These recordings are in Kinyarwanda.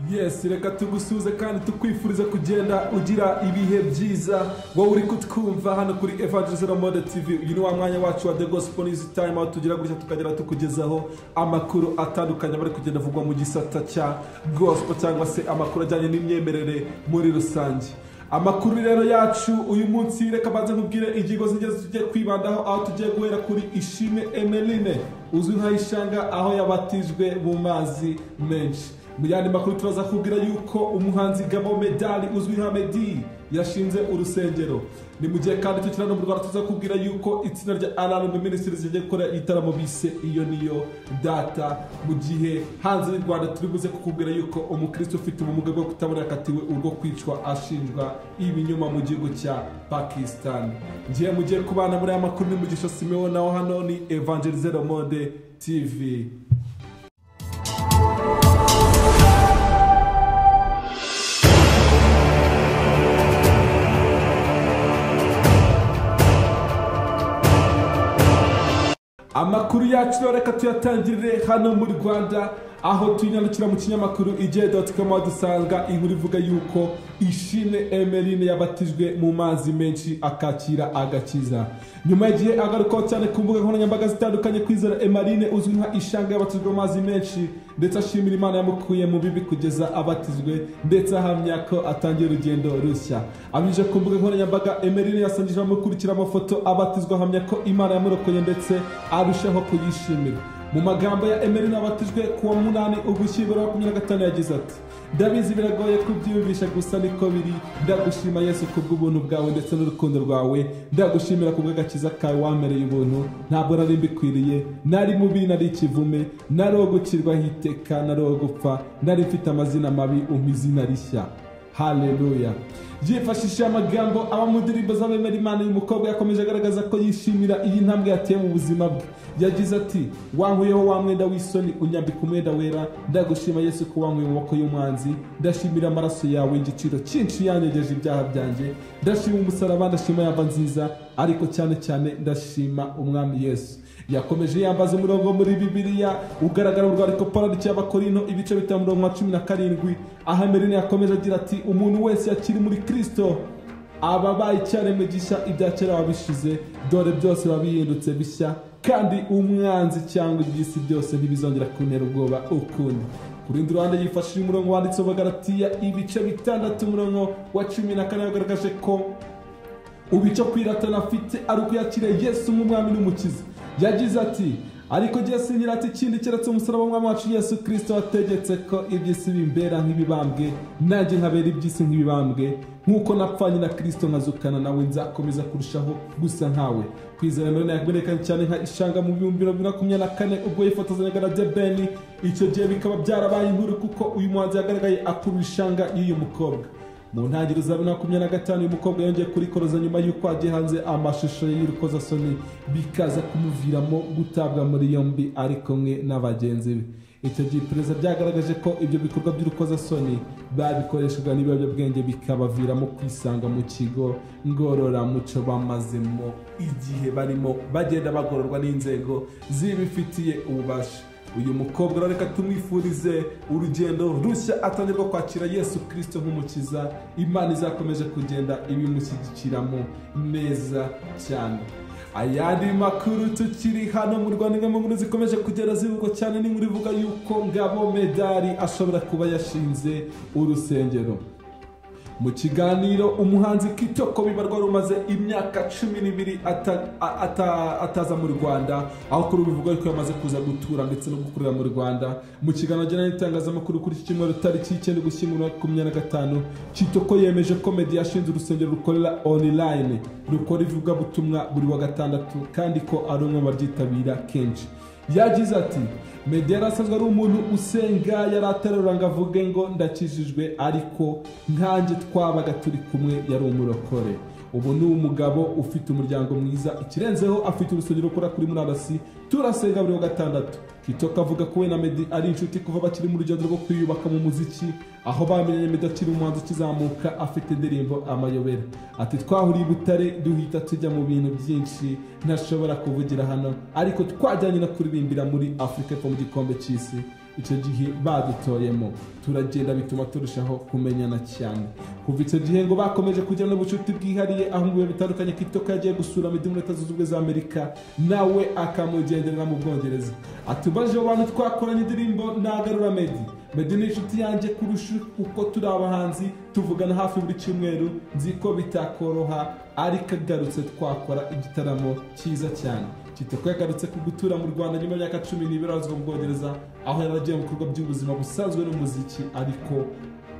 Yes, reka tugusuze kandi tukwifuriza kugenda ugira ibihe byiza wowe uri kutwumva hano kuri AGEZWEHO TV. Uyu ni wa mwanya wacu wa The Gospel News Time, aho tugira gutya tukagera tukugezaho amakuru atandukanye bari kugenda vugwa mu gisata cya gospel cyangwa se amakuru ajyanye n'imyemerere muri rusange. Amakuru rero yacu uyu munsi reka banze nkubwire ingingo zigeze tugiye kwibandaho, aho tugiye guhera kuri Ishimwe Emeline uzwi nka Ishanga, aho yabatijwe mu mazi menshi. Mu yandi makuru turaza kubwira yuko umuhanzi Gabo Medali uzwi nka Medi yashinze urusengero. Ni mu gihe kandi tukirana mu Rwanda tuza kubwira yuko itsinda rya AMAKURU Ministries rigiye gukora igitaramo bise iyo niyo data. Mu gihe hanze y'u Rwanda turi buze kukubwira yuko umukristo ufite ubumuga bwo kutabona yakatiwe urwo kwicwa ashinjwa ibinyoma mu gihugu cya Pakistan. Ngiye mugiye kubana muri aya makuru, ni Mugisha Simeon, naho hano ni AGEZWEHO TV. Amakuru yacu reka tuyatangirire hano muri Rwanda, aho tunyandikira mu kinyamakuru igihe.com dusanga inkuru ivuga yuko Ishimwe Emeline yabatijwe mu mazi menshi akakira agakiza. Nyuma y'igihe agarukaho cyane ku mbuga nkoranyambaga zitandukanye, kwizera Emeline uzwi nka Ishanga yabatijwe mu mazi menshi, ndetse ashimira Imana yamukuye mu bibi kugeza abatizwe, ndetse ahamya ko atangiye urugendo rushya. Abinyujije ku mbuga nkoranyambaga, Emeline yasangije abamukurikira amafoto abatizwa, ahamya ko Imana yamurokoye ndetse arushaho kuyishimira. Mu magambo ya Emeline abatijwe kuwa 8 Ugushyingo 2025 yagize ati: ndabizi biragoye kubyiyumvisha, gusa niko biri. Ndagushima Yesu kubw'ubuntu bwawe ndetse n'urukundo rwawe. Ndagushimira kubw'agakiza kawe wamereye ubuntu. Ntabwo nari mbikwiriye, nari mubi, nari ikivume, nari uwo gucirwaho iteka, nari uwo gupfa, nari mfite amazina mabi, umpa izina rishya. Haleluya. Yifashishije amagambo aba mu ndirimbo z'abemera Imana, uyu mukobwa yakomeje agaragaza ko yishimira iyi ntambwe yateye mu buzima bwe. Yagize ati: wankuyeho wa mwenda w'isoni unyambika umwenda wera. Ndagushima Yesu ko wankuye mu maboko y'umwanzi. Ndashimira amaraso yawe igiciro cyinshi yanyegeje ibyaha byanjye. Ndashima umusaraba, ndashima yamba nziza, ariko cyane cyane ndashima umwami Yesu. Yakomeje yambaza umurongo muri Bibiliya ugaragara mu rwandiko Pawulo cy'Abakorinto ibice 5:17, aho Emeline yakomeje agira ati: umuntu wese yakiri muri Kristo ababaye icyaremwe gishya, ibya kera wabishize, dore byose babihindutse bishya, kandi umwanzi cyangwa iby'isi byose ntibizongera kuntera ubwoba ukundi. Ku rundi ruhande yifashishije umurongo wanditse mu Galatiya ibice 6:14 yagaragaje ko ubico kwiratana afite ari ukuyakira Yesu nk'umwami n'umukiza. Yagize ati: ariko Yesu sinyirata ikindi keretse umusaraba w'umwami wacu Yesu Kristo wategetse ko iby'isi bimbera nk'ibibambwe, nanjye nkabera iby'isi nk'ibibambwe. Nk'uko napfanye na Kristo nkazukana nawe, nzakomeza kurushaho gusa nkawe. Kwizera Emeline yagaragaye cyane nka Ishanga mu 2024 ubwo yifotozanyaga na Debeni. Icyo gihe bikaba byarabaye inkuru kuko uyu muhanzi yagaragaye akuru Ishanga y'uyu mukobwa. Mu ntangiriro za 2025 uyu mukobwa yongeye kurikoroza nyuma y'uko agiye hanze amashusho y'urukozasoni, bikaza kumuviramo gutabwa muri yombi ari kumwe n'abagenzi be. Icyo gihe iperereza byagaragaje ko ibyo bikorwa by'urukozasoni babikoreshaga n'ibiyobyabwenge, bikabaviramo kwisanga mu kigo ngororamuco bamazemo igihe barimo bagenda bagororwa n'inzego zibifitiye ububasha. Uyu mukobwa reka tumwifurize urugendo rushya atangirwa kwakira Yesu Kristo nk'umukiza. Imana izakomeje kugenda ibimushyigikiramo neza cyane. Ayandi makuru tukiri hano mu Rwanda, imwe mu nkuru zikomeje kugera zivugwa cyane n'inkuru ivuga yuko Gabo Medali ashobora kuba yashinze urusengero. Mu kiganiro umuhanzi Kitoko bibarwa rumaze imyaka 12 ataza mu Rwanda, aho kuri bivuga ko yamaze kuza gutura ndetse no gukurira mu Rwanda. Mu kiganiro ajyana n'itangazamakuru kuri iki cyumweru tariki 9 Ugushyingo 2025, Kitoko yemeje ko Meddy yashinze urusengero rukorera online, rukora ivugabutumwa buri wa gatandatu, kandi ko ari umwe mu baryitabira kenshi. Yagize ati: Meddy yarasanzwe ari umuntu usenga, yaraterura ngo avuge ngo ndakijijwe, ariko nkanjye twabaga turi kumwe yari umurokore. Ubu ni umugabo ufite umuryango mwiza, ikirenzeho afite urusengero rukora kuri murandasi, turasenga buri wa gatandatu. Kitoko avuga ko we na Meddy ari inshuti kuva bakiri mu rugendo rwo kwiyubaka mu muziki, aho bamenyanye Meddy akiri umuhanzi ukizamuka afite indirimbo Amayobera. Ati: twahuriye i Butare duhita tujya mu bintu byinshi ntashobora kuvugira hano, ariko twajyanye no kuririmbira muri Afrika mu gikombe cy'isi. icyo gihe badutoyemo. Turagenda bituma turushaho kumenyana cyane. Kuva icyo gihe ngo bakomeje kujyana n'ubucuti bwihariye, aho mu bihe bitandukanye Kitoko yagiye gusura Meddy muri Leta Zunze Ubumwe za Amerika, nawe akamugenderera mu Bwongereza. Atubaje abantu twakoranye indirimbo nagarura Meddy ni inshuti yanjye kurusha uko turi abahanzi, tuvugana hafi buri cyumweru, nzi ko bitakoroha ariko agarutse twakora igitaramo cyiza cyane. Kitoko yagarutse ku gutura mu Rwanda nyuma y'imyaka 12 azwi mu Bwongereza, aho yaragiye mu bikorwa by'ubuzima busanzwe n'umuziki ariko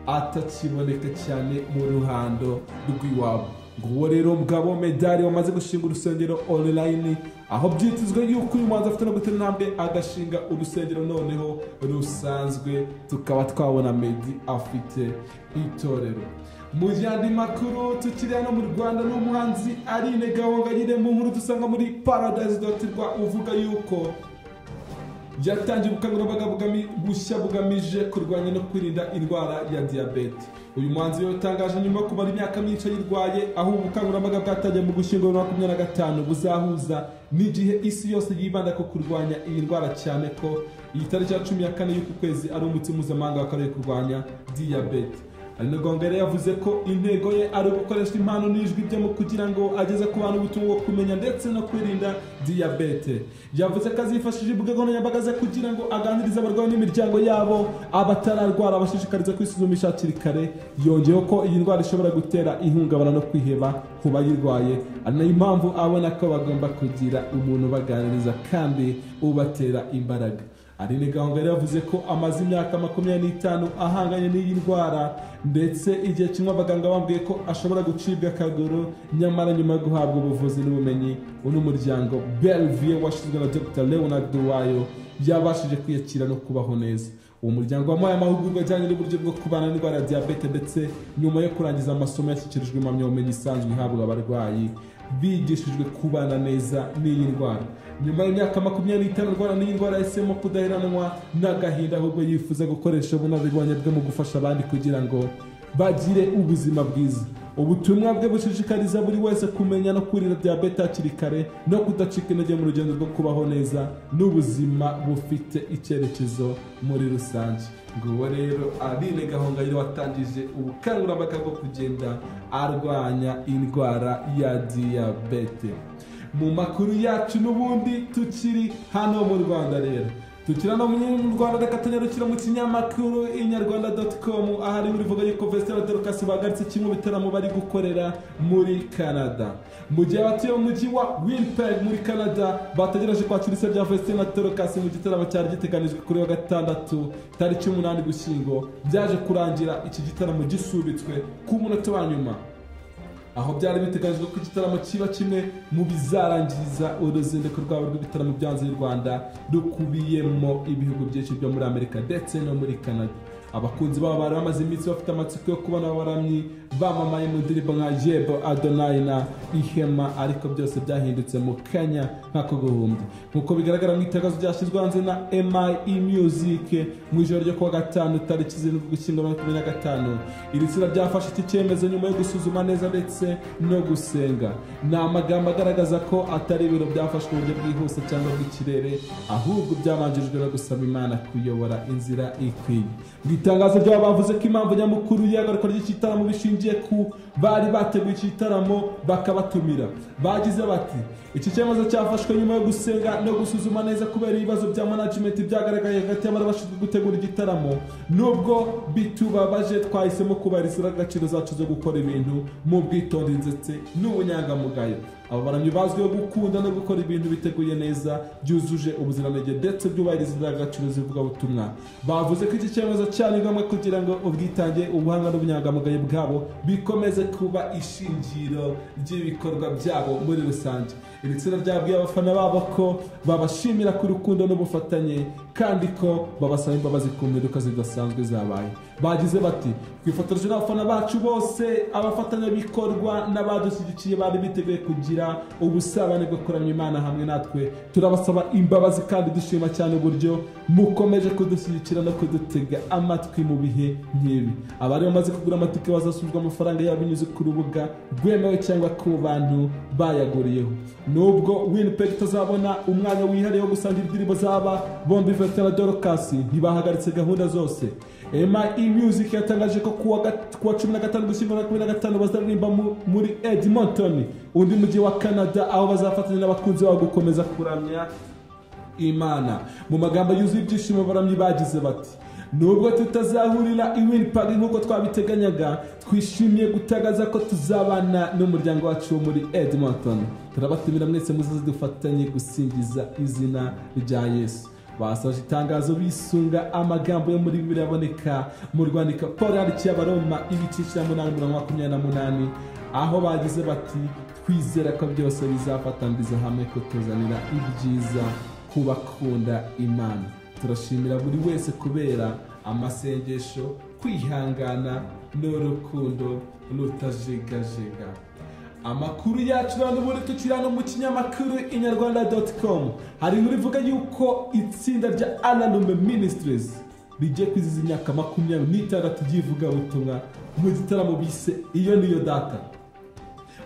atakiboneka cyane mu ruhando rw'iwabo. Nguwo rero mugabo Meddy wamaze gushinga urusengero online, aho byitezwe yuko uyu muhanzi afite no gutera intambwe agashinga urusengero noneho rusanzwe, tukaba twabona Meddy afite itorero. Mu yandi makuru tukiri hano mu Rwanda, n'umuhanzi Aline Gahongayire mu nkuru dusanga muri Paradise.rwa uvuga yuko yatangiye ubukangurambaga bushya bugamije kurwanya no kwirinda indwara ya diyabete. Uyu muhanzi yatangaje nyuma yo kumara imyaka myinshi ayirwaye, aho ubukangurambaga bwatangiye mu Gushyingo 2025 buzahuza n'igihe isi yose yibanda ko kurwanya iyi ndwara, cyane ko iyi tariki ya 14 y'uku kwezi ari umunsi mpuzamahanga w'akarere kurwanya diyabete. Aline Gahongayire yavuze ko intego ye ari gukoresha impano n'ijwi bye mu kugira ngo ageze ku bantu ubutumwa bwo kumenya ndetse no kwirinda diyabete. Yavuze ko azifashishije imbuga nkoranyambaga ze kugira ngo aganirize abarwayi n'imiryango yabo, abatararwara abashishikariza kwisuzumisha hakiri kare. Yongeyeho ko iyi ndwara ishobora gutera ihungabana no kwiheba ku bayirwaye, ari nayo mpamvu abona ko bagomba kugira umuntu baganiriza kandi ubatera imbaraga. Aline Gahongayire yavuze ko amaze imyaka 25 ahanganye n'iyi ndwara, ndetse igihe kimwe abaganga bambwiye ko ashobora gucibwa akaguru, nyamara nyuma yo guhabwa ubuvuzi n'ubumenyi n'umuryango Bellevue washyizwe na Dr. Leonard Duwayo yabashije kwiyakira no kubaho neza. Uwo muryango wamuhaye amahugurwa ajyanye n'uburyo bwo kubana n'indwara ya diyabete, ndetse nyuma yo kurangiza amasomo yashyikirijwe impamyabumenyi isanzwe ihabwa abarwayi bigishijwe kubana neza n'iyi ndwara. Nyuma y'imyaka 25 arwana n'iyi ndwara yahisemo kudaheranwa n'agahinda, ahubwo yifuza gukoresha ubunararibonye bwe mu gufasha abandi kugira ngo bagire ubuzima bwiza. Ubutumwa bwe bushishikariza buri wese kumenya no kwirinda diyabete hakiri kare no kudacika intege mu rugendo rwo kubaho neza n'ubuzima bufite icyerekezo muri rusange. Nguwo rero Aline Gahongayire watangije ubukangurambaga bwo kugenda arwanya indwara ya diyabete. Mu makuru yacu n'ubundi tukiri hano mu Rwanda rero, tukiri hano mu Rwanda, reka tunyarukira mu kinyamakuru inyarwanda.com, ahari bivuga yuko Festival de Lokasi bagaritse kimwe bitaramo bari gukorera muri Canada. Mu gihe abatuye mu mujyi wa Winnipeg muri Canada bategereje kwakira isabwa rya Festival de Lokasi mu gitaramo cyari giteganijwe kuri wa gatandatu tariki 8 Gushyingo, byaje kurangira iki gitaramo gisubitswe ku munota wa nyuma, aho byari biteganyijwe ko igitaramo kiba kimwe mu bizarangiza uruzinduko rwabo rw'ibitaramo byanze y'u Rwanda rukubiyemo ibihugu byinshi byo muri Amerika ndetse no muri Canada. Abakunzi babo bari bamaze iminsi bafite amatsiko yo kubona abaramyi bamamaye mu ndirimbo nka Yebo Adonai na Ihema, ariko byose byahindutse mu kanya nk'ako guhumbya. Nk'uko bigaragara mu itangazo ryashyizwe hanze na MI Music mu ijoro ryo kuwa gatanu tariki 7 Ugushyingo 2025, iri tsinda ryafashe iki cyemezo nyuma yo gusuzuma neza ndetse no gusenga. Ni amagambo agaragaza ko atari ibiro byafashwe mu buryo bwihuse cyangwa bw'ikirere, ahubwo byabanjirijwe no gusaba Imana kuyobora inzira ikwiye. Itangazo ryabo bavuze ko impamvu nyamukuru y'agaruka ry'igitaramo bishingiye ku bari bateguye igitaramo bakabatumira. Bagize bati iki cyemezo cyafashwe nyuma yo gusenga no gusuzuma neza kubera ibibazo bya management byagaragaye hagati y'abari bashinzwe gutegura igitaramo. Nubwo bitubabaje, twahisemo kubahiriza agaciro zacu zo gukora ibintu mu bwitonzi ndetse n'ubunyangamugayo. Abo baramyi bazwiho gukunda no gukora ibintu biteguye neza, byuzuje ubuziranenge ndetse byubahiriza indangagaciro zivuga ubutumwa. Bavuze ko iki cyemezo cyane ngombwa kugira ngo ubwitange, ubuhanga n'ubunyangamugayo bwabo bikomeze kuba ishingiro ry'ibikorwa byabo muri rusange. Iri tsinda ryabwiye abafana babo ko babashimira ku rukundo n'ubufatanye kandi ko babasaba imbabazi ku mpinduka zidasanzwe zabaye. Bagize bati twifotoreje n'abafana bacu bose, abafatanyabikorwa n'abadushyigikiye bari biteguye kugira ubusabane bwo kuramya Imana hamwe natwe. Turabasaba imbabazi kandi dushima cyane uburyo mukomeje kudushyigikira no kudutega amatwi mu bihe nk'ibi. Abari bamaze kugura amatike bazasubizwa amafaranga yabo binyuze ku rubuga rwemewe cyangwa ku bantu bayaguriyeho. Nubwo Winnipeg tuzabona umwanya wihariye wo gusangira indirimbo zaba bombi Celestin na Dorcas ntibahagaritse gahunda zose. MI Music yatangaje ko kuwa 15 Gushyingo 2025 bazaririmba muri Edmonton, undi mujyi wa Canada, aho bazafatanya n'abakunzi babo gukomeza kuramya Imana. Mu magambo yuzuye ibyishimo baramyi bagize bati: nubwo tutazahurira i Winnipeg nk'uko twabiteganyaga, twishimiye gutagaza ko tuzabana n'umuryango wacu wo muri Edmonton. Turabatumira mwese muzaze dufatanye gusingiza izina rya Yesu. Basoje itangazo bisunga amagambo yo muri Bibiliya aboneka mu rwandiko Pawulo yandikiye Abaroma 8:28, aho bagize bati: twizera ko byose bizafatanyiriza hamwe kutuzanira ibyiza kubakunda Imana. Turashimira buri wese kubera amasengesho, kwihangana n'urukundo rutajegajega. Amakuru yacu rero muri tukirano mu kinyamakuru inyarwanda.com hari inkuru ivuga yuko itsinda rya Alanume Ministries rigiye kwizihiza imyaka 26 ry'ivuga butumwa mu gitaramo bise iyo niyo data.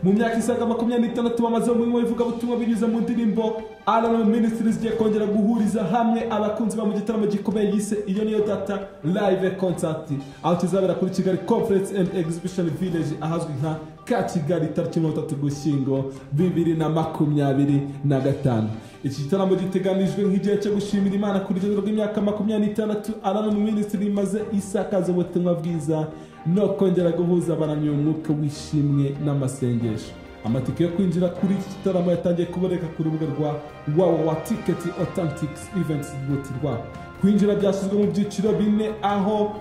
Mu myaka isaga 26 bamaze mu murimo w'ivuga butumwa binyuze mu ndirimbo, Alanume Ministries igiye kongera guhuriza hamwe abakunzi ba mu gitaramo gikomeye yise iyo niyo data live concert, aho kizabera kuri Kigali Conference and Exhibition Village ahazwi nka Kigali tariki 3 Gushyingo 2025. Iki gitaramo giteganijwe nk'igihe cyo gushimira Imana kuri rwego rw'imyaka 26 Alanume Ministries imaze isakaza ubutumwa bwiza no kongera guhuza abaramyi umwuka wishimwe n'amasengesho. Amatike yo kwinjira kuri iki gitaramo yatangiye kuboneka ku rubuga rwa Ticket Authentics Events rwa. Kwinjira byashyizwe mu byiciro bine, aho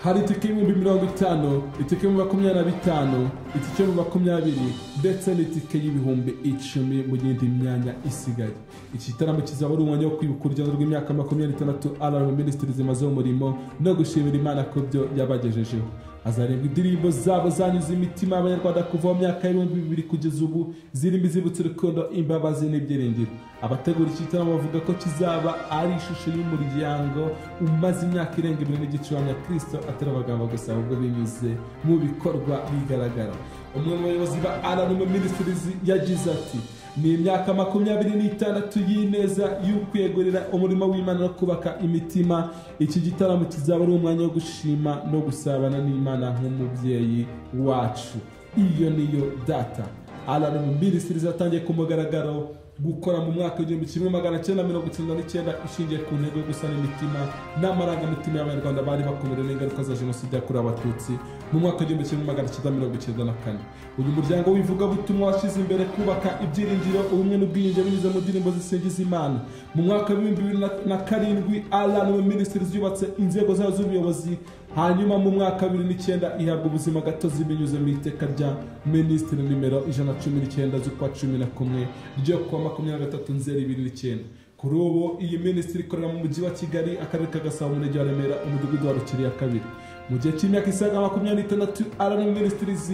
hari itike y'ibihumbi 50, itike y'ibihumbi 25, itike y'ibihumbi 20 ndetse n'itike y'ibihumbi 10 mu yindi myanya isigaye. Iki gitaramo kizaba ari umwanya wo kwibuka urugendo rw'imyaka 26 Alanume Ministries imaze umurimo no gushimira Imana ko byo yabagejejeho. Hazarembwa indirimbo zabo zanyuze imitima y'Abanyarwanda kuva mu myaka y'2000 kugeza ubu, zirimo izibutsa urukundo, imbabazi n'ibyiringiro. Abategura iki gitaramo bavuga ko kizaba ari ishusho y'umuryango umaze imyaka irenga 2 n'igice wa Kristo, atari amagambo gusa ahubwo binyuze mu bikorwa bigaragara. Umwe mu bayobozi ba Alanume Ministries yagize ati: ni imyaka 26 y'ineza y'ukwegurira umurimo w'Imana no kubaka imitima. Iki gitaramo kizaba ari umwanya wo gushima no gusabana n'Imana nk'umubyeyi wacu. Iyo niyo data. Alanume Ministries yatangiye ku mugaragaro gukora mu mwaka w'1999 ishingiye ku ntego yo gusana imitima n'amarangamutima y'Abanyarwanda bari bakomerewe n'ingaruka za Jenoside yakorewe Abatutsi mu mwaka w'1994. Uyu muryango w'ivuga butumwa washize imbere kubaka ibyiringiro, ubumwe n'ubwiyunge binyuze mu ndirimbo zisingiza Imana. Mu mwaka wa 2007 Alanume Ministries yubatse inzego zayo z'ubuyobozi, hanyuma mu mwaka wa 2009 ihabwa ubuzima gatozi binyuze mu iteka rya Minisitiri nimero 119 z'ukwa 11 ryo kuwa 23/09. Kuri ubu iyi Minisitiri ikorera mu mujyi wa Kigali, akarere ka Gasabo, umurenge wa Remera, umudugudu wa Rukiri ya kabiri. Mu gihe cy'imyaka isaga 26 Alanume Ministries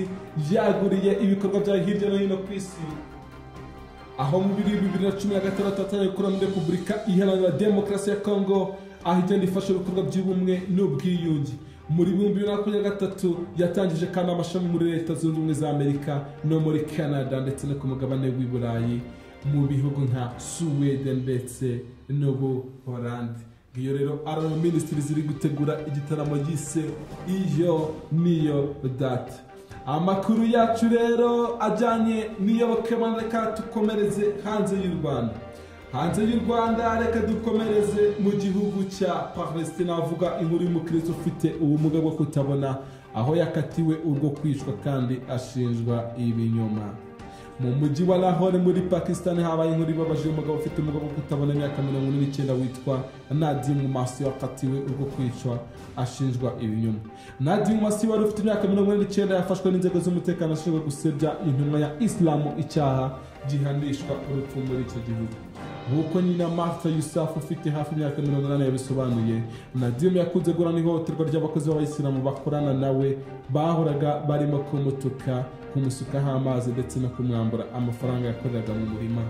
yaguriye ibikorwa bya hirya no hino ku isi, aho mu 2016 atangiye gukora muri Repubulika Iharanira Demokarasi ya Congo, aho igenda ifasha ibikorwa by'ubumwe n'ubwiyunge. Muri 2023 yatangije kandi amashami muri Leta Zunze Ubumwe za Amerika no muri Canada ndetse no ku mugabane w'i Burayi mu bihugu nka Sweden ndetse n'Ubuholandi. Iyo rero Alanume Ministries iri gutegura igitaramo gise iyo niyo data. Amakuru yacu rero ajyanye n'iyobokamana reka tukomereze hanze y'u Rwanda. Hanze y'u Rwanda reka dukomereze mu gihugu cya Palestine, avuga inkuru y'umukristo ufite ubumuga bwo kutabona, aho yakatiwe urwo kwicwa kandi ashinjwa ibinyoma. Mu mujyi wa Lahore muri Pakistan habaye inkuru ibabaje y'umugabo ufite ubumuga bwo kutabona imyaka 49 witwa Nadim Masi wakatiwe urwo kwicwa ashinjwa ibinyoma. Nadim Masi wari ufite imyaka 49 yafashwe n'inzego z'umutekano ashinjwa gusebya intumwa ya Islamu, icyaha gihanishwa urupfu muri icyo gihugu. Nk'uko nyina Martha Yusuf ufite hafi imyaka 80 yabisobanuye, Nadim yakunze guhura n'ihohoterwa ry'abakozi b'Abayisilamu bakorana nawe, bahoraga barimo kumutuka, kumusukaho amazi ndetse no kumwambura amafaranga yakoreraga mu murima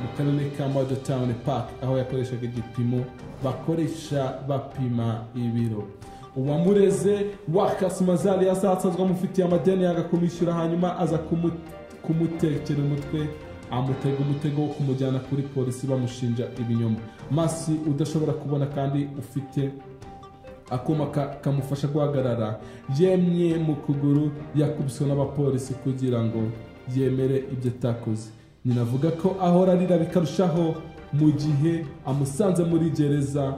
mu karere ka Model Town Park, aho yakoreshaga igipimo bakoresha bapima ibiro. Uwamureze Wakas Mazali yasatsazwa amufitiye amadeni yanga kumwishyura, hanyuma aza kumutekera umutwe amutega umutego wo kumujyana kuri polisi bamushinja ibinyoma. Masi udashobora kubona kandi ufite akuma kamufasha guhagarara yemye mu kuguru yakubiswe n'abapolisi kugira ngo yemere ibyo atakoze. Nyina avuga ko ahora arira bikarushaho mu gihe amusanze muri gereza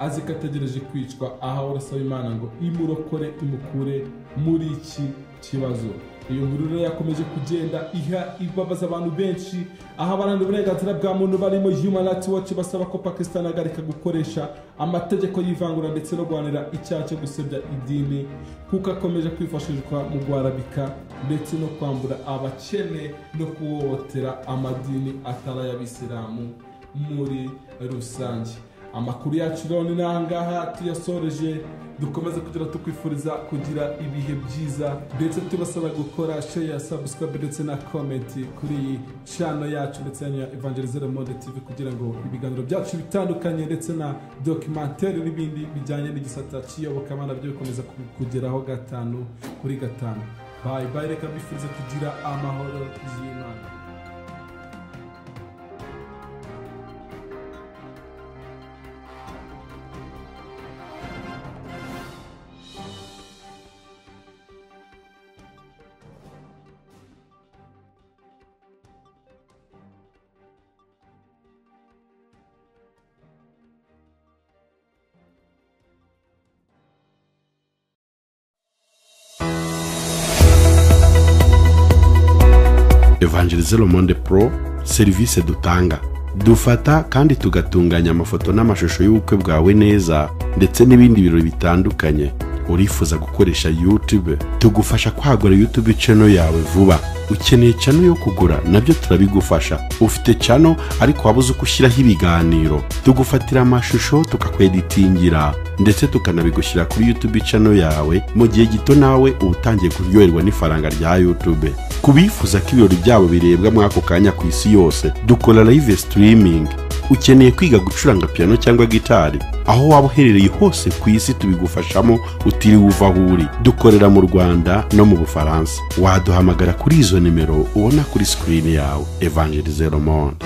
azi ko ategereje kwicwa, ahora asaba Imana ngo imurokore imukure muri iki kibazo. Iyo nkuru rero yakomeje kugenda ibabaza abantu benshi, aho abaharanira uburenganzira bwa muntu barimo Human Rights Watch basaba ko Pakistan agarika gukoresha amategeko y'ivangura ndetse no guhanira icyaha cyo gusebya idini, kuko akomeje kwifashishwa mu guharabika ndetse no kwambura abakene no kuhohotera amadini atari ay'Abisilamu muri rusange. Amakuru yacu rero ni nangaha tuyasoreje, dukomeze kugira tukwifuriza kugira ibihe byiza ndetse tubasaba gukora share, subscribe ndetse na comment kuri iyi channel yacu ndetse ya Evangelizero Monde TV kugira ngo ibiganiro byacu bitandukanye ndetse na documentaire n'ibindi bijyanye n'igisata cy'iyobokamana byo bikomeza kugeraho 5/5. Bye bye, reka bifurize kugira amahoro y'Imana. Evangelizero Monde Pro, serivisi dutanga dufata kandi tugatunganya amafoto n'amashusho y'ubukwe bwawe neza ndetse n'ibindi birori bitandukanye. Urifuza gukoresha YouTube, tugufasha kwagura YouTube channel yawe vuba. Ukeneye channel yo kugura, nabyo turabigufasha. Ufite channel ariko wabuze kushyiraho ibiganiro, tugufatira amashusho tukakweditingira ndetse tukanabigushyira kuri YouTube channel yawe mu gihe gito, nawe utangiye kuryoherwa n'ifaranga rya YouTube. Kubifuza ko ibirori byabo birebwa mwako kanya ku isi yose, dukora live streaming. Ukeneye kwiga gucuranga piano cyangwa gitari, aho waba uherereye hose ku isi tubigufashamo utiriwe uva aho uri. Dukorera mu Rwanda no mu Bufaransa. Waduhamagara kuri izo nimero ubona kuri screen yawe. Evangelizero Monde.